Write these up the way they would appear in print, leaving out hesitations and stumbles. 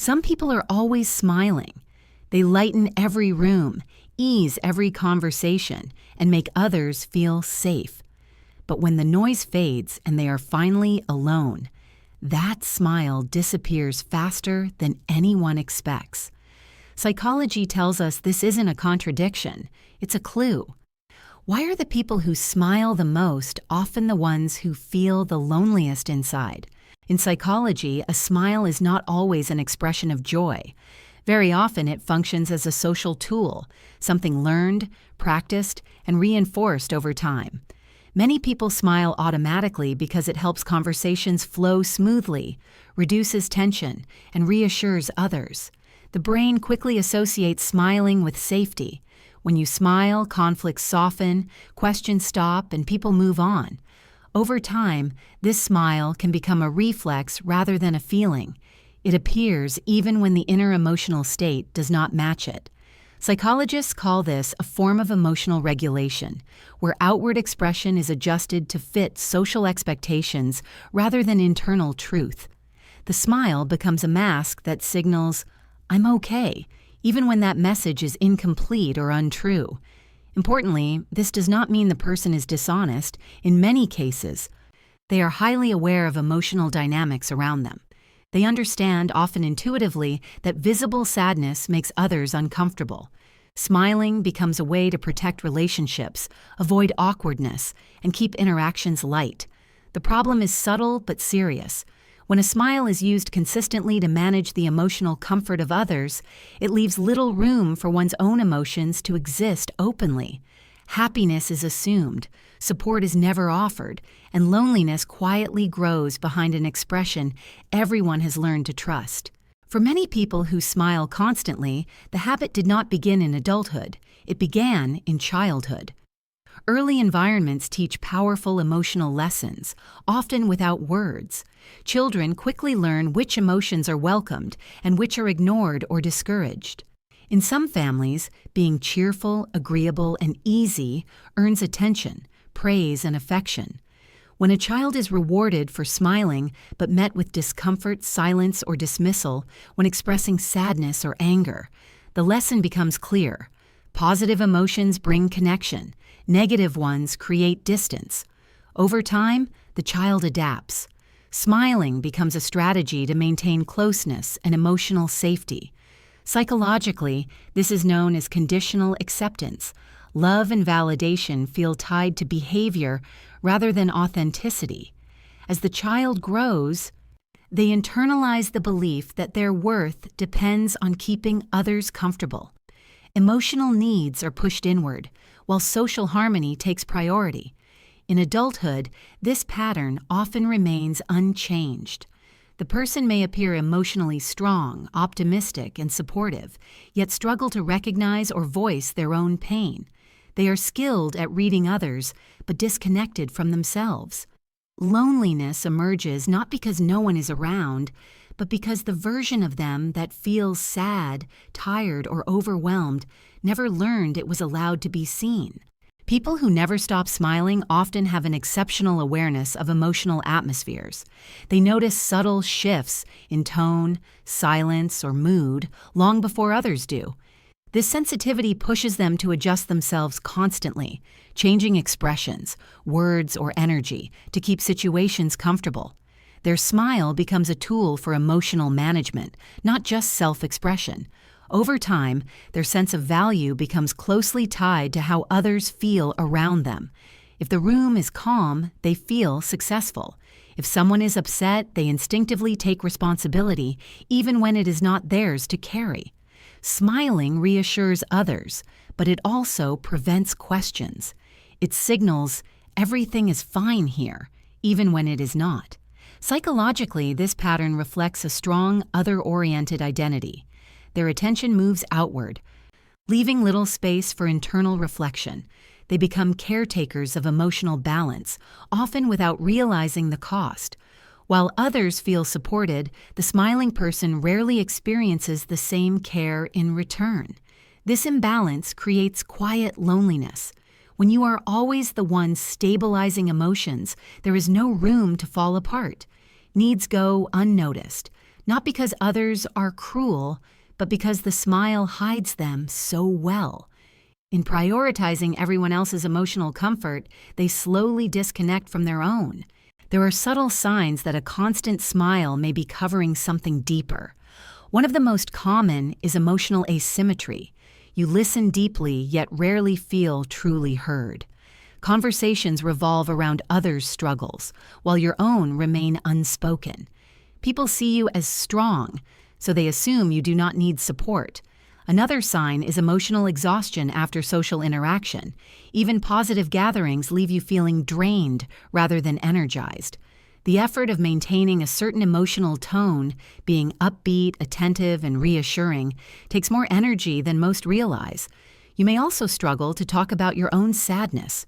Some people are always smiling. They lighten every room, ease every conversation, and make others feel safe. But when the noise fades and they are finally alone, that smile disappears faster than anyone expects. Psychology tells us this isn't a contradiction, it's a clue. Why are the people who smile the most often the ones who feel the loneliest inside? In psychology, a smile is not always an expression of joy. Very often it functions as a social tool, something learned, practiced, and reinforced over time. Many people smile automatically because it helps conversations flow smoothly, reduces tension, and reassures others. The brain quickly associates smiling with safety. When you smile, conflicts soften, questions stop, and people move on. Over time, this smile can become a reflex rather than a feeling. It appears even when the inner emotional state does not match it. Psychologists call this a form of emotional regulation, where outward expression is adjusted to fit social expectations rather than internal truth. The smile becomes a mask that signals, "I'm okay," even when that message is incomplete or untrue. Importantly, this does not mean the person is dishonest. In many cases, they are highly aware of emotional dynamics around them. They understand, often intuitively, that visible sadness makes others uncomfortable. Smiling becomes a way to protect relationships, avoid awkwardness, and keep interactions light. The problem is subtle but serious. When a smile is used consistently to manage the emotional comfort of others, it leaves little room for one's own emotions to exist openly. Happiness is assumed, support is never offered, and loneliness quietly grows behind an expression everyone has learned to trust. For many people who smile constantly, the habit did not begin in adulthood. It began in childhood. Early environments teach powerful emotional lessons, often without words. Children quickly learn which emotions are welcomed and which are ignored or discouraged. In some families, being cheerful, agreeable, and easy earns attention, praise, and affection. When a child is rewarded for smiling but met with discomfort, silence, or dismissal when expressing sadness or anger, the lesson becomes clear. Positive emotions bring connection. Negative ones create distance. Over time, the child adapts. Smiling becomes a strategy to maintain closeness and emotional safety. Psychologically, this is known as conditional acceptance. Love and validation feel tied to behavior rather than authenticity. As the child grows, they internalize the belief that their worth depends on keeping others comfortable. Emotional needs are pushed inward, while social harmony takes priority. In adulthood, this pattern often remains unchanged. The person may appear emotionally strong, optimistic, and supportive, yet struggle to recognize or voice their own pain. They are skilled at reading others, but disconnected from themselves. Loneliness emerges not because no one is around, but because the version of them that feels sad, tired, or overwhelmed never learned it was allowed to be seen. People who never stop smiling often have an exceptional awareness of emotional atmospheres. They notice subtle shifts in tone, silence, or mood long before others do. This sensitivity pushes them to adjust themselves constantly, changing expressions, words, or energy to keep situations comfortable. Their smile becomes a tool for emotional management, not just self-expression. Over time, their sense of value becomes closely tied to how others feel around them. If the room is calm, they feel successful. If someone is upset, they instinctively take responsibility, even when it is not theirs to carry. Smiling reassures others, but it also prevents questions. It signals, "Everything is fine here," even when it is not. Psychologically, this pattern reflects a strong, other-oriented identity. Their attention moves outward, leaving little space for internal reflection. They become caretakers of emotional balance, often without realizing the cost. While others feel supported, the smiling person rarely experiences the same care in return. This imbalance creates quiet loneliness. When you are always the one stabilizing emotions, there is no room to fall apart. Needs go unnoticed. not because others are cruel, but because the smile hides them so well. In prioritizing everyone else's emotional comfort, they slowly disconnect from their own. There are subtle signs that a constant smile may be covering something deeper. One of the most common is emotional asymmetry. You listen deeply, yet rarely feel truly heard. Conversations revolve around others' struggles, while your own remain unspoken. People see you as strong, so they assume you do not need support. Another sign is emotional exhaustion after social interaction. Even positive gatherings leave you feeling drained rather than energized. The effort of maintaining a certain emotional tone, being upbeat, attentive, and reassuring, takes more energy than most realize. You may also struggle to talk about your own sadness.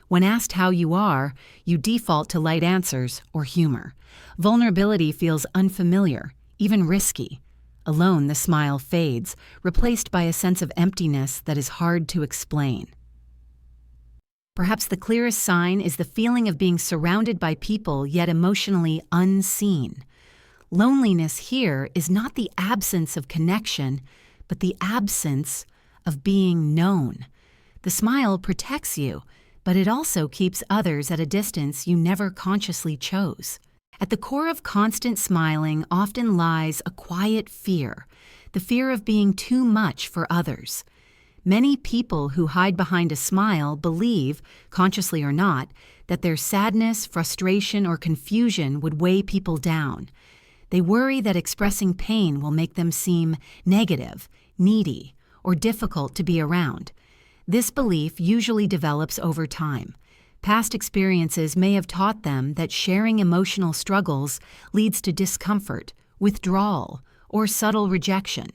When asked how you are, you default to light answers or humor. Vulnerability feels unfamiliar, even risky. Alone, the smile fades, replaced by a sense of emptiness that is hard to explain. Perhaps the clearest sign is the feeling of being surrounded by people yet emotionally unseen. Loneliness here is not the absence of connection, but the absence of being known. The smile protects you, but it also keeps others at a distance you never consciously chose. At the core of constant smiling often lies a quiet fear, the fear of being too much for others. Many people who hide behind a smile believe, consciously or not, that their sadness, frustration, or confusion would weigh people down. They worry that expressing pain will make them seem negative, needy, or difficult to be around. This belief usually develops over time. Past experiences may have taught them that sharing emotional struggles leads to discomfort, withdrawal, or subtle rejection.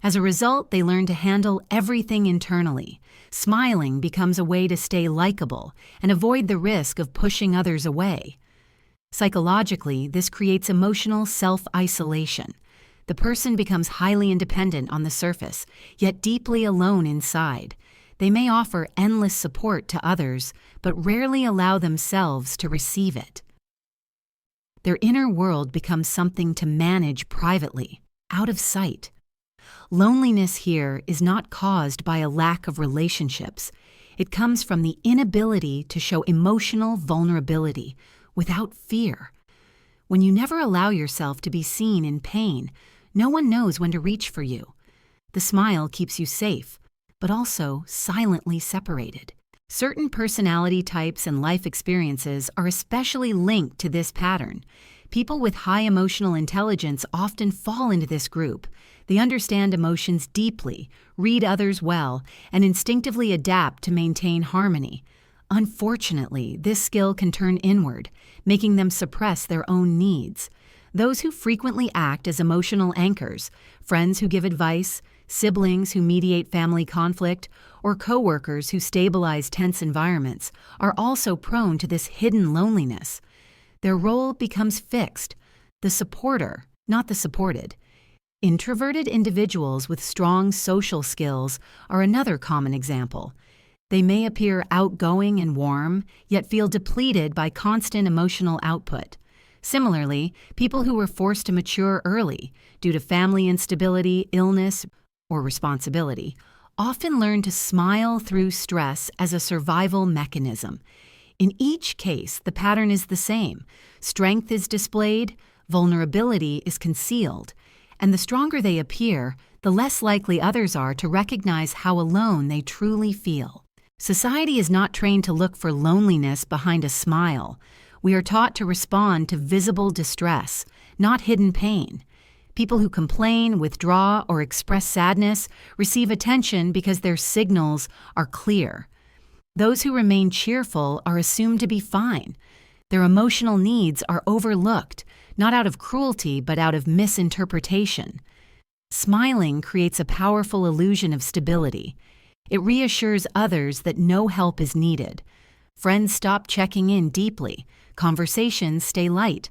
As a result, they learn to handle everything internally. Smiling becomes a way to stay likable and avoid the risk of pushing others away. Psychologically, this creates emotional self-isolation. The person becomes highly independent on the surface, yet deeply alone inside. They may offer endless support to others, but rarely allow themselves to receive it. Their inner world becomes something to manage privately, out of sight. Loneliness here is not caused by a lack of relationships. It comes from the inability to show emotional vulnerability without fear. When you never allow yourself to be seen in pain, no one knows when to reach for you. The smile keeps you safe, but also silently separated. Certain personality types and life experiences are especially linked to this pattern. People with high emotional intelligence often fall into this group. They understand emotions deeply, read others well, and instinctively adapt to maintain harmony. Unfortunately, this skill can turn inward, making them suppress their own needs. Those who frequently act as emotional anchors, friends who give advice, siblings who mediate family conflict, or coworkers who stabilize tense environments, are also prone to this hidden loneliness. Their role becomes fixed, the supporter, not the supported. Introverted individuals with strong social skills are another common example. They may appear outgoing and warm, yet feel depleted by constant emotional output. Similarly, people who were forced to mature early due to family instability, illness, or responsibility often learn to smile through stress as a survival mechanism. In each case, the pattern is the same. Strength is displayed, vulnerability is concealed, and the stronger they appear, the less likely others are to recognize how alone they truly feel. Society is not trained to look for loneliness behind a smile. We are taught to respond to visible distress, not hidden pain. People who complain, withdraw, or express sadness receive attention because their signals are clear. Those who remain cheerful are assumed to be fine. Their emotional needs are overlooked, not out of cruelty but out of misinterpretation. Smiling creates a powerful illusion of stability. It reassures others that no help is needed. Friends stop checking in deeply. Conversations stay light.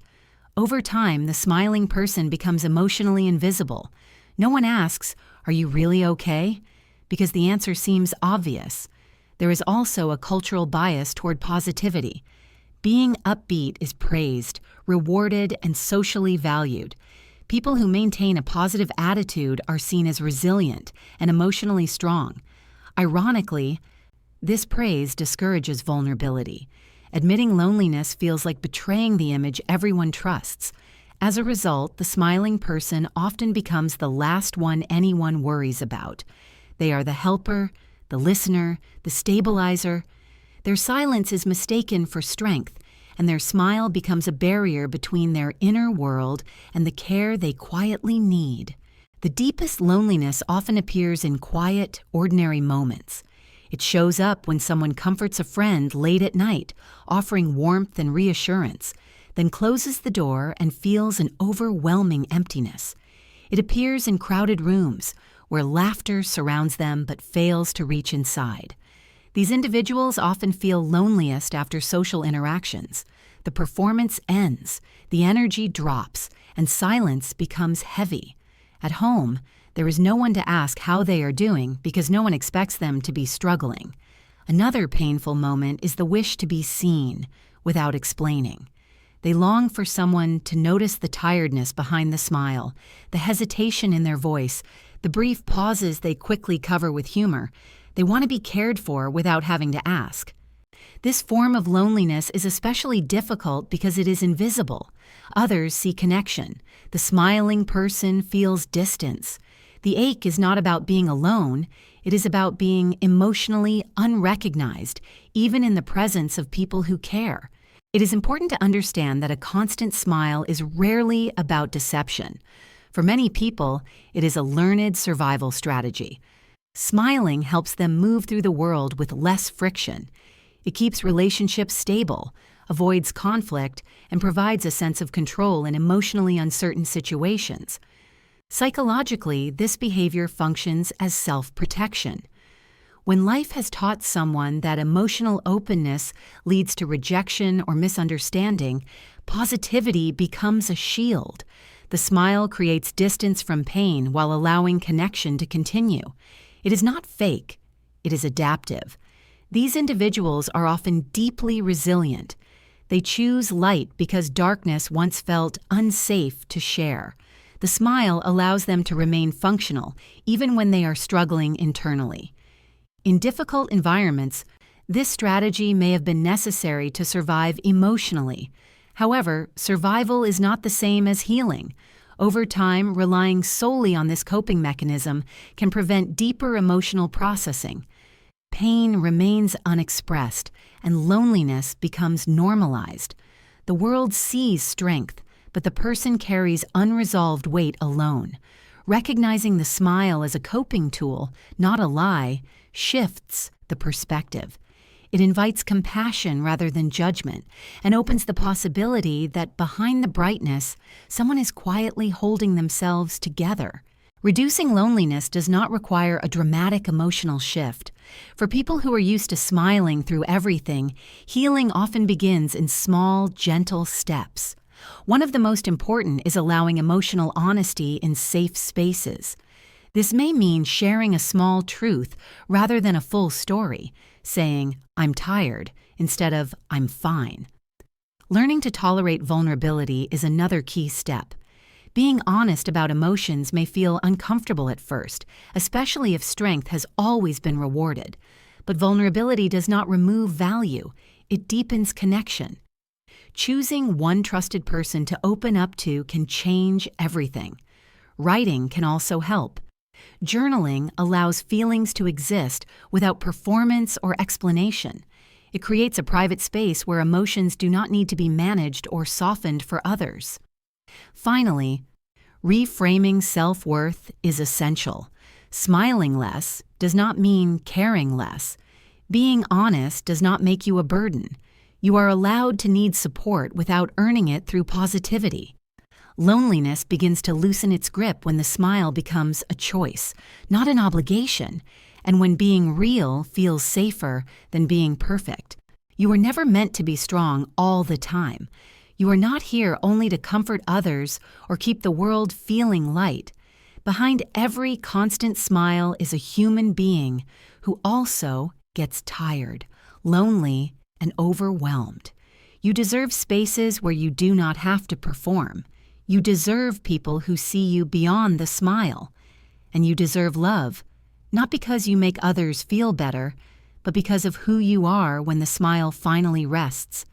Over time, the smiling person becomes emotionally invisible. No one asks, "Are you really okay?" because the answer seems obvious. There is also a cultural bias toward positivity. Being upbeat is praised, rewarded, and socially valued. People who maintain a positive attitude are seen as resilient and emotionally strong. Ironically, this praise discourages vulnerability. Admitting loneliness feels like betraying the image everyone trusts. As a result, the smiling person often becomes the last one anyone worries about. They are the helper, the listener, the stabilizer. Their silence is mistaken for strength, and their smile becomes a barrier between their inner world and the care they quietly need. The deepest loneliness often appears in quiet, ordinary moments. It shows up when someone comforts a friend late at night, offering warmth and reassurance, then closes the door and feels an overwhelming emptiness. It appears in crowded rooms, where laughter surrounds them but fails to reach inside. These individuals often feel loneliest after social interactions. The performance ends, the energy drops, and silence becomes heavy. At home, there is no one to ask how they are doing because no one expects them to be struggling. Another painful moment is the wish to be seen without explaining. They long for someone to notice the tiredness behind the smile, the hesitation in their voice, the brief pauses they quickly cover with humor. They want to be cared for without having to ask. This form of loneliness is especially difficult because it is invisible. Others see connection. The smiling person feels distance. The ache is not about being alone. It is about being emotionally unrecognized, even in the presence of people who care. It is important to understand that a constant smile is rarely about deception. For many people, it is a learned survival strategy. Smiling helps them move through the world with less friction. It keeps relationships stable, avoids conflict, and provides a sense of control in emotionally uncertain situations. Psychologically, this behavior functions as self-protection. When life has taught someone that emotional openness leads to rejection or misunderstanding, positivity becomes a shield. The smile creates distance from pain while allowing connection to continue. It is not fake, it is adaptive. These individuals are often deeply resilient. They choose light because darkness once felt unsafe to share. The smile allows them to remain functional, even when they are struggling internally. In difficult environments, this strategy may have been necessary to survive emotionally. However, survival is not the same as healing. Over time, relying solely on this coping mechanism can prevent deeper emotional processing. Pain remains unexpressed, and loneliness becomes normalized. The world sees strength, but the person carries unresolved weight alone. Recognizing the smile as a coping tool, not a lie, shifts the perspective. It invites compassion rather than judgment and opens the possibility that behind the brightness, someone is quietly holding themselves together. Reducing loneliness does not require a dramatic emotional shift. For people who are used to smiling through everything, healing often begins in small, gentle steps. One of the most important is allowing emotional honesty in safe spaces. This may mean sharing a small truth rather than a full story, saying, "I'm tired," instead of "I'm fine." Learning to tolerate vulnerability is another key step. Being honest about emotions may feel uncomfortable at first, especially if strength has always been rewarded. But vulnerability does not remove value, it deepens connection. Choosing one trusted person to open up to can change everything. Writing can also help. Journaling allows feelings to exist without performance or explanation. It creates a private space where emotions do not need to be managed or softened for others. Finally, reframing self-worth is essential. Smiling less does not mean caring less. Being honest does not make you a burden. You are allowed to need support without earning it through positivity. Loneliness begins to loosen its grip when the smile becomes a choice, not an obligation, and when being real feels safer than being perfect. You are never meant to be strong all the time. You are not here only to comfort others or keep the world feeling light. Behind every constant smile is a human being who also gets tired, lonely, and overwhelmed. You deserve spaces where you do not have to perform. You deserve people who see you beyond the smile. And you deserve love, not because you make others feel better, but because of who you are when the smile finally rests.